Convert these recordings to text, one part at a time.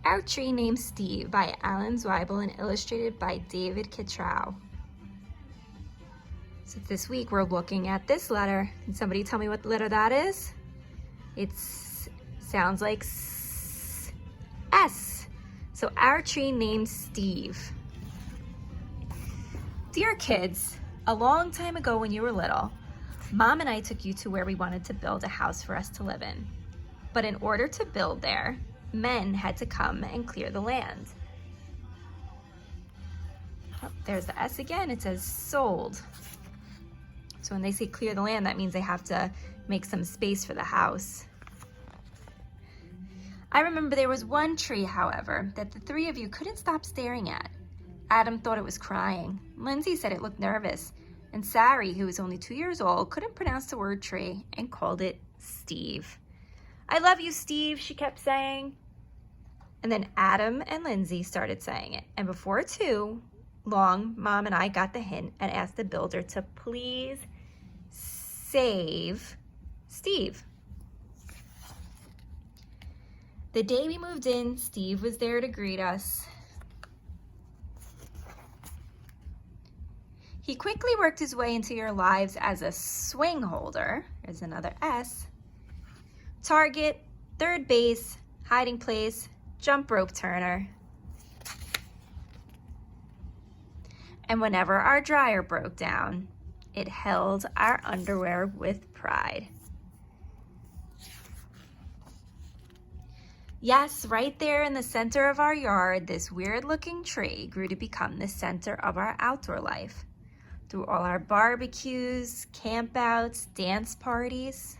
Our Tree Named Steve by Alan Zweibel and illustrated by David Kitrow. So this week we're looking at this letter. Can somebody tell me what letter that is? It sounds like S. So Our Tree Named Steve. Dear kids, a long time ago when you were little, Mom and I took you to where we wanted to build a house for us to live in. But in order to build there, men had to come and clear the land. Oh, there's the S again, it says sold. So when they say clear the land, that means they have to make some space for the house. I remember there was one tree, however, that the three of you couldn't stop staring at. Adam thought it was crying. Lindsay said it looked nervous. And Sari, who was only 2 years old, couldn't pronounce the word tree and called it Steve. I love you, Steve, she kept saying. And then Adam and Lindsay started saying it. And before too long, Mom and I got the hint and asked the builder to please save Steve. The day we moved in, Steve was there to greet us. He quickly worked his way into your lives as a swing holder. There's another S. Target, third base, hiding place, jump rope turner. And whenever our dryer broke down, it held our underwear with pride. Yes, right there in the center of our yard, this weird-looking tree grew to become the center of our outdoor life. Through all our barbecues, campouts, dance parties.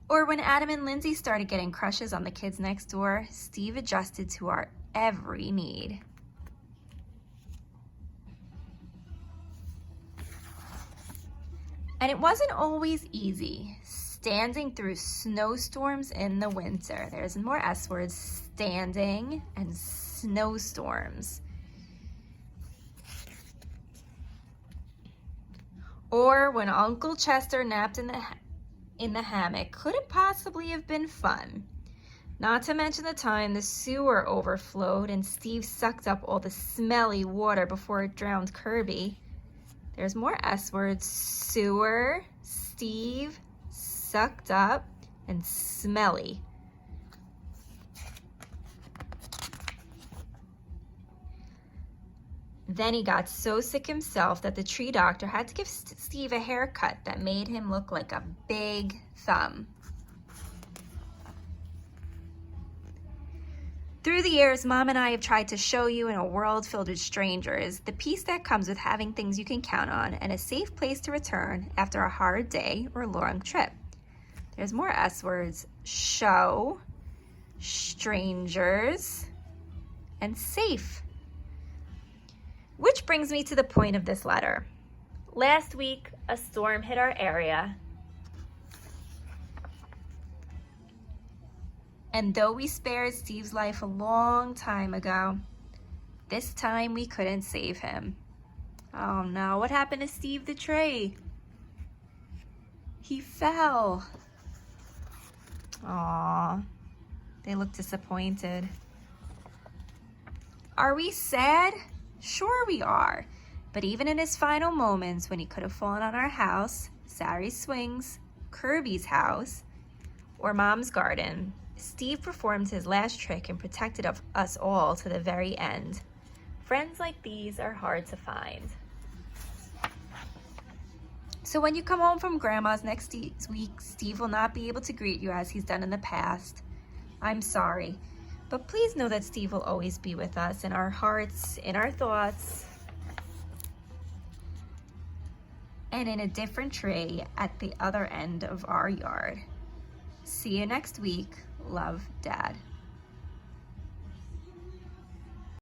Or when Adam and Lindsay started getting crushes on the kids next door, Steve adjusted to our every need. And it wasn't always easy, standing through snowstorms in the winter. There's more S words, standing and snowstorms. Or when Uncle Chester napped in the hammock, couldn't possibly have been fun. Not to mention the time the sewer overflowed and Steve sucked up all the smelly water before it drowned Kirby. There's more S words, sewer, Steve, sucked up, and smelly. Then he got so sick himself that the tree doctor had to give Steve a haircut that made him look like a big thumb. Through the years, Mom and I have tried to show you in a world filled with strangers the peace that comes with having things you can count on and a safe place to return after a hard day or long trip. There's more S words, show, strangers, and safe. Which brings me to the point of this letter. Last week, a storm hit our area. And though we spared Steve's life a long time ago, this time we couldn't save him. Oh no, what happened to Steve the tree? He fell. Aw, they look disappointed. Are we sad? Sure we are. But even in his final moments when he could have fallen on our house, Sari's swings, Kirby's house, or Mom's garden, Steve performed his last trick and protected us all to the very end. Friends like these are hard to find. So when you come home from Grandma's next week, Steve will not be able to greet you as he's done in the past. I'm sorry, but please know that Steve will always be with us in our hearts, in our thoughts, and in a different tree at the other end of our yard. See you next week. Love, Dad.